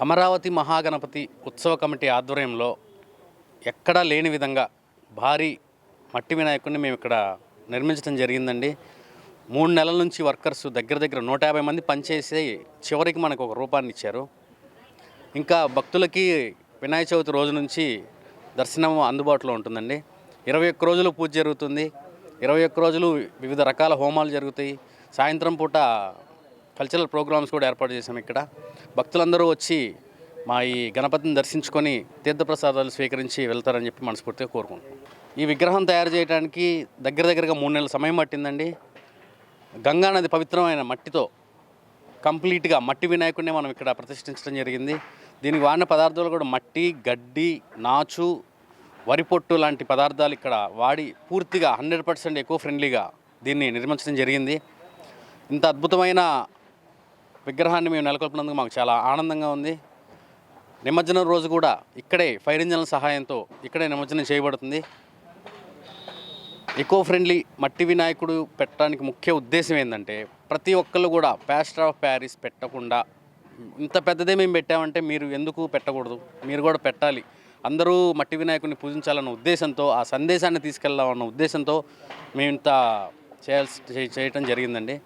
అమరావతి మహాగణపతి ఉత్సవ కమిటీ ఆధ్వర్యంలో ఎక్కడా లేని విధంగా భారీ మట్టి వినాయకుడిని మేము ఇక్కడ నిర్మించడం జరిగిందండి. 3 నెలల నుంచి వర్కర్స్ దగ్గర 150 మంది పనిచేసి చివరికి మనకు ఒక రూపాన్ని ఇచ్చారు. ఇంకా భక్తులకి వినాయక చవితి రోజు నుంచి దర్శనం అందుబాటులో ఉంటుందండి. 21 రోజులు పూజ జరుగుతుంది. 21 రోజులు వివిధ రకాల హోమాలు జరుగుతాయి. సాయంత్రం పూట కల్చరల్ ప్రోగ్రామ్స్ కూడా ఏర్పాటు చేశాం. ఇక్కడ భక్తులందరూ వచ్చి మా ఈ గణపతిని దర్శించుకొని తీర్థప్రసాదాలు స్వీకరించి వెళ్తారని చెప్పి మనస్ఫూర్తిగా కోరుకుంటున్నాం. ఈ విగ్రహం తయారు చేయడానికి దగ్గరగా 3 నెలల సమయం పట్టిందండి. గంగానది పవిత్రమైన మట్టితో కంప్లీట్గా మట్టి వినాయకుడిని మనం ఇక్కడ ప్రతిష్ఠించడం జరిగింది. దీనికి వాడిన పదార్థాలు కూడా మట్టి, గడ్డి, నాచు, వరి పొట్టు లాంటి పదార్థాలు ఇక్కడ వాడి పూర్తిగా 100% ఎకో ఫ్రెండ్లీగా దీన్ని నిర్మించడం జరిగింది. ఇంత అద్భుతమైన విగ్రహాన్ని మేము నెలకొల్పినందుకు మాకు చాలా ఆనందంగా ఉంది. నిమజ్జనం రోజు కూడా ఇక్కడే ఫైర్ ఇంజన్ల సహాయంతో ఇక్కడే నిమజ్జనం చేయబడుతుంది. ఎకో ఫ్రెండ్లీ మట్టి వినాయకుడు పెట్టడానికి ముఖ్య ఉద్దేశం ఏంటంటే ప్రతి ఒక్కళ్ళు కూడా ప్లాస్టర్ ఆఫ్ ప్యారిస్ పెట్టకుండా ఇంత పెద్దదే మేము పెట్టామంటే మీరు ఎందుకు పెట్టకూడదు, మీరు కూడా పెట్టాలి, అందరూ మట్టి వినాయకుడిని పూజించాలన్న ఉద్దేశంతో, ఆ సందేశాన్ని తీసుకెళ్లాలన్న ఉద్దేశంతో మేము ఇంత చేయటం జరిగిందండి.